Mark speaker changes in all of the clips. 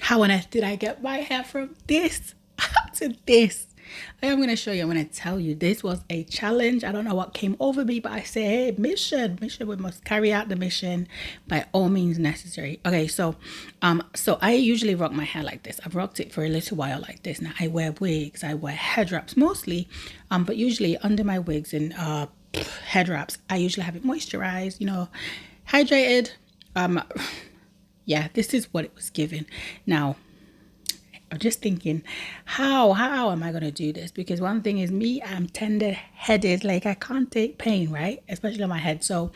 Speaker 1: how on earth did I get my hair from this to this? I'm going to show you. I'm going to tell you. This was a challenge. I don't know what came over me, but I say, hey, mission. We must carry out the mission by all means necessary. Okay, so I usually rock my hair like this. I've rocked it for a little while like this. Now I wear wigs. I wear head wraps mostly, but usually under my wigs and head wraps, I usually have it moisturized. Hydrated. Yeah, this is what it was given. Now I'm just thinking, how am I gonna do this? Because one thing is me, I'm tender headed, like I can't take pain, right? Especially on my head. So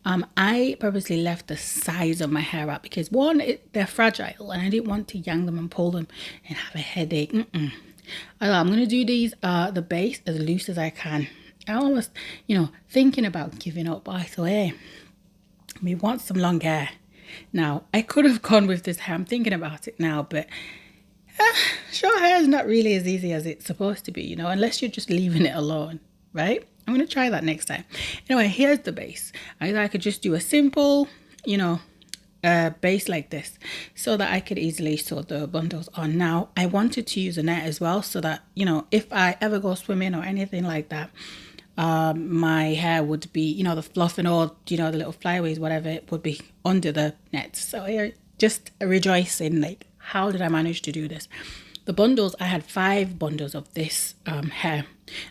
Speaker 1: I purposely left the size of my hair out because one, they're fragile and I didn't want to yank them and pull them and have a headache. I'm gonna do these the base as loose as I can. I almost, thinking about giving up, but I thought, hey, we want some long hair. Now I could have gone with this hair. I'm thinking about it now, but short hair is not really as easy as it's supposed to be, unless you're just leaving it alone, right? I'm going to try that next time. Anyway, here's the base. I could just do a simple, base like this so that I could easily sew the bundles on. Now, I wanted to use a net as well so that, if I ever go swimming or anything like that, my hair would be, the fluff and all, the little flyaways, whatever, it would be under the net. So here, just rejoicing, like, how did I manage to do this? The bundles, I had 5 bundles of this hair.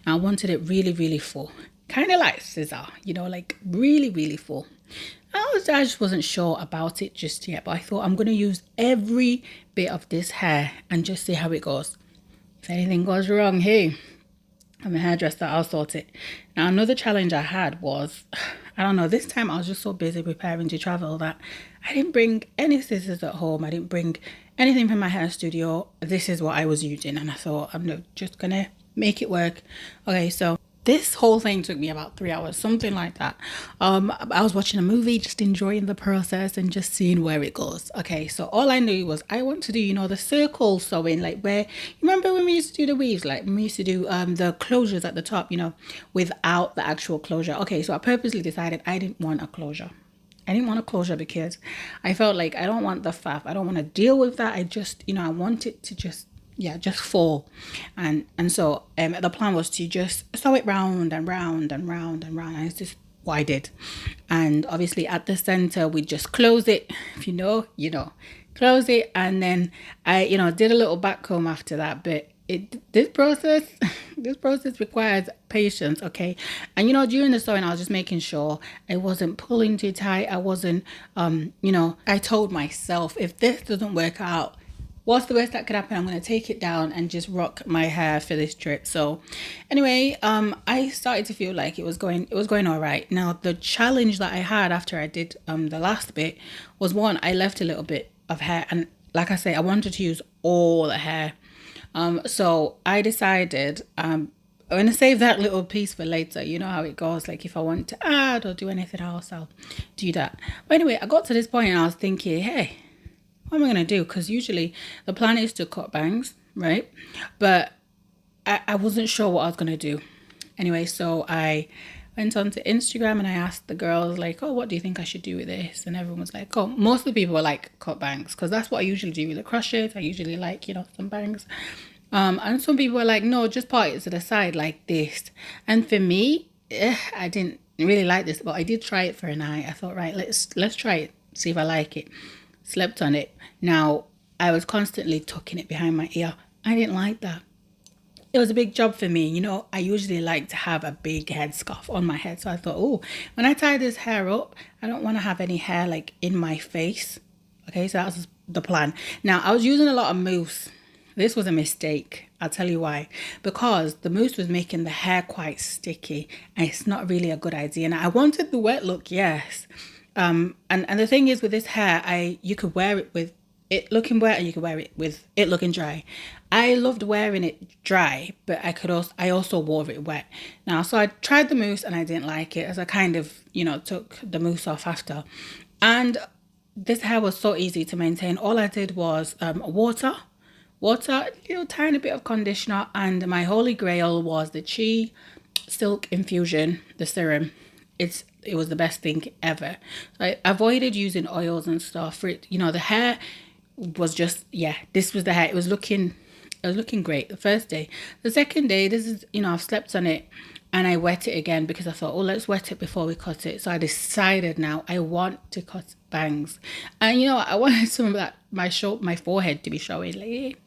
Speaker 1: I wanted it really, really full. Kind of like scissor, like really, really full. I just wasn't sure about it just yet, but I thought I'm going to use every bit of this hair and just see how it goes. If anything goes wrong, hey, I'm a hairdresser, I'll sort it. Now, another challenge I had was, I don't know, this time I was just so busy preparing to travel that I didn't bring any scissors at home. I didn't bring anything from my hair studio. This is what I was using, and I thought I'm just gonna make it work. Okay, so this whole thing took me about 3 hours, something like that. I was watching a movie, just enjoying the process and just seeing where it goes. Okay, so all I knew was I want to do, the circle sewing, like where, you remember when we used to do the weaves, like we used to do the closures at the top, without the actual closure. Okay, so I purposely decided I didn't want a closure. I didn't want a closure because I felt like I don't want the faff. I don't want to deal with that. I just, I want it to just fall. And so the plan was to just sew it round and round and round and round. And it's just what I did. And obviously at the center, we just close it. If you know, close it. And then I, did a little back comb after that. But this process requires patience, okay? And during the sewing I was just making sure I wasn't pulling too tight. I wasn't I told myself, if this doesn't work out, what's the worst that could happen? I'm going to take it down and just rock my hair for this trip. So anyway, I started to feel like it was going all right. Now the challenge that I had after I did the last bit was, one, I left a little bit of hair, and like I say, I wanted to use all the hair. So I decided I'm going to save that little piece for later. You know how it goes. Like if I want to add or do anything else, I'll do that. But anyway, I got to this point and I was thinking, hey, what am I going to do? Because usually the plan is to cut bangs, right? But I wasn't sure what I was going to do. Anyway, so I went onto Instagram and I asked the girls, like, oh, what do you think I should do with this? And everyone was like, oh, most of the people were like, cut bangs. Because that's what I usually do with the crushes. I usually like, some bangs. And some people were like, no, just part it to the side like this. And for me, I didn't really like this, but I did try it for a night. I thought, right, let's try it, see if I like it. Slept on it. Now, I was constantly tucking it behind my ear. I didn't like that. It was a big job for me. I usually like to have a big headscarf on my head. So I thought, oh, when I tie this hair up, I don't want to have any hair like in my face. Okay, so that was the plan. Now, I was using a lot of mousse. This was a mistake. I'll tell you why. Because the mousse was making the hair quite sticky, and it's not really a good idea. And I wanted the wet look, yes. And the thing is with this hair, you could wear it with it looking wet and you could wear it with it looking dry. I loved wearing it dry, but I also wore it wet. Now, so I tried the mousse and I didn't like it, as I kind of, took the mousse off after. And this hair was so easy to maintain. All I did was water, a little tiny bit of conditioner, and my holy grail was the Chi Silk Infusion, the serum. It was the best thing ever. So I avoided using oils and stuff for it. The hair was just, yeah, this was the hair. It was looking great the first day. The second day, this is, I've slept on it and I wet it again because I thought, oh, let's wet it before we cut it. So I decided now I want to cut bangs. And I wanted some of that, my forehead to be showing. Like,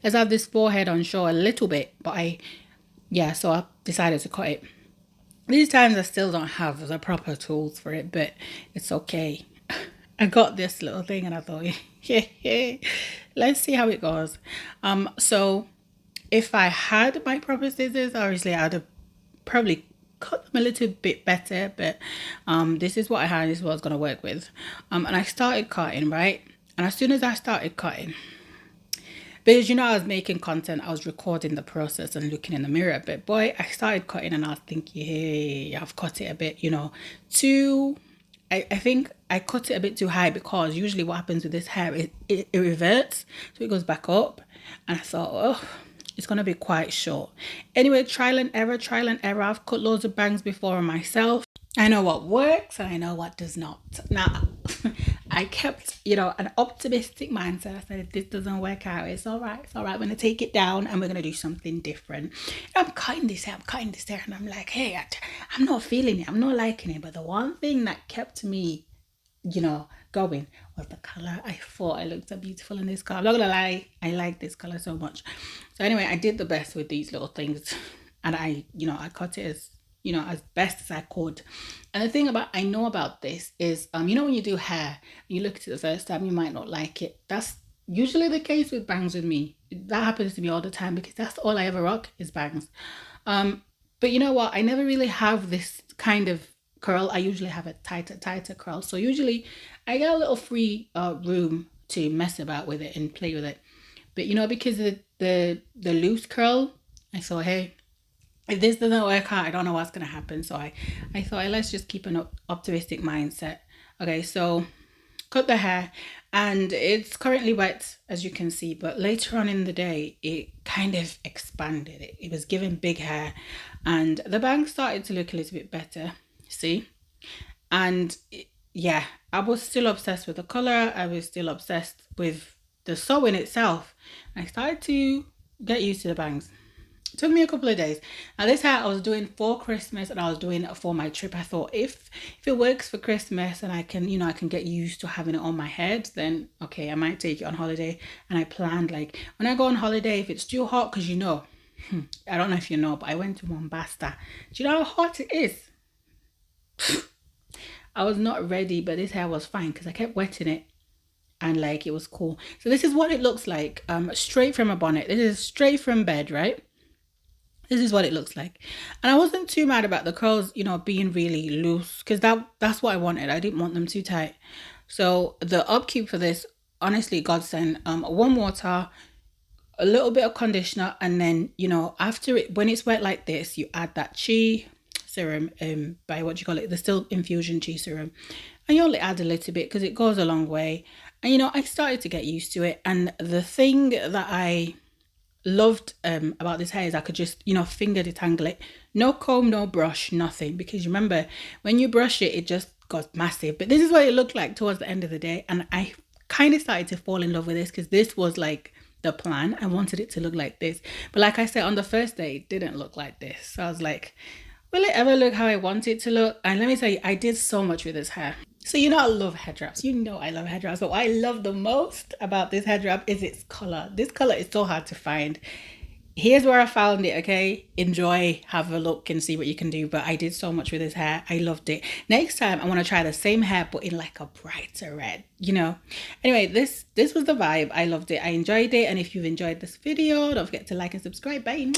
Speaker 1: let's have this forehead on show a little bit. But so I decided to cut it. These times I still don't have the proper tools for it, but it's okay. I got this little thing and I thought, yeah, let's see how it goes. So if I had my proper scissors, obviously I'd have probably cut them a little bit better, but this is what I had, this is what I was going to work with. And I started cutting, right? And as soon as I started cutting, because I was making content, I was recording the process and looking in the mirror. But boy, I started cutting and I was thinking, hey, I've cut it a bit, too. I think I cut it a bit too high because usually what happens with this hair, it reverts, so it goes back up. And I thought, oh, it's going to be quite short. Anyway, trial and error. I've cut loads of bangs before myself. I know what works and I know what does not. Now, I kept, an optimistic mindset. I said, if this doesn't work out, it's all right. We're going to take it down and we're going to do something different. I'm cutting this hair, and I'm like, hey, I'm not feeling it. I'm not liking it. But the one thing that kept me, going was the color. I thought I looked so beautiful in this color. I'm not going to lie. I like this color so much. So anyway, I did the best with these little things. And I cut it as best as I could. And the thing I know about this is, when you do hair, you look at it the first time, you might not like it. That's usually the case with bangs with me. That happens to me all the time because that's all I ever rock is bangs. But you know what? I never really have this kind of curl. I usually have a tighter curl. So usually I get a little free room to mess about with it and play with it. But because of the loose curl, I thought, hey, if this doesn't work out, I don't know what's going to happen. So I thought, hey, let's just keep an optimistic mindset. Okay, so cut the hair and it's currently wet, as you can see. But later on in the day, it kind of expanded. It was giving big hair and the bangs started to look a little bit better. See? And I was still obsessed with the color. I was still obsessed with the sewing itself. I started to get used to the bangs. It took me a couple of days. Now this hair I was doing for Christmas and I was doing it for my trip. I thought if it works for Christmas and I can, I can get used to having it on my head, then okay, I might take it on holiday. And I planned like when I go on holiday, if it's too hot, because I don't know if you know, but I went to Mombasa. Do you know how hot it is? I was not ready, but this hair was fine because I kept wetting it and like it was cool. So this is what it looks like, straight from a bonnet. This is straight from bed, right? This is what it looks like. And I wasn't too mad about the curls, being really loose because that's what I wanted. I didn't want them too tight. So the upkeep for this, honestly, godsend. Warm water, a little bit of conditioner, and then, after it, when it's wet like this, you add that Chi serum, by the Still Infusion Chi serum. And you only add a little bit because it goes a long way. And, I started to get used to it. And the thing that I loved about this hair is I could just finger detangle it, no comb, no brush, nothing, because remember when you brush it, it just got massive. But this is what it looked like towards the end of the day, and I kind of started to fall in love with this because this was like the plan. I wanted it to look like this, but like I said, on the first day it didn't look like this. So I was like, will it ever look how I want it to look? And let me tell you, I did so much with this hair. So I love hair drops. I love hair drops. But what I love the most about this hair drop is its color. This color is so hard to find. Here's where I found it, okay? Enjoy, have a look and see what you can do. But I did so much with this hair. I loved it. Next time, I want to try the same hair, but in like a brighter red, Anyway, this was the vibe. I loved it. I enjoyed it. And if you've enjoyed this video, don't forget to like and subscribe. Bye.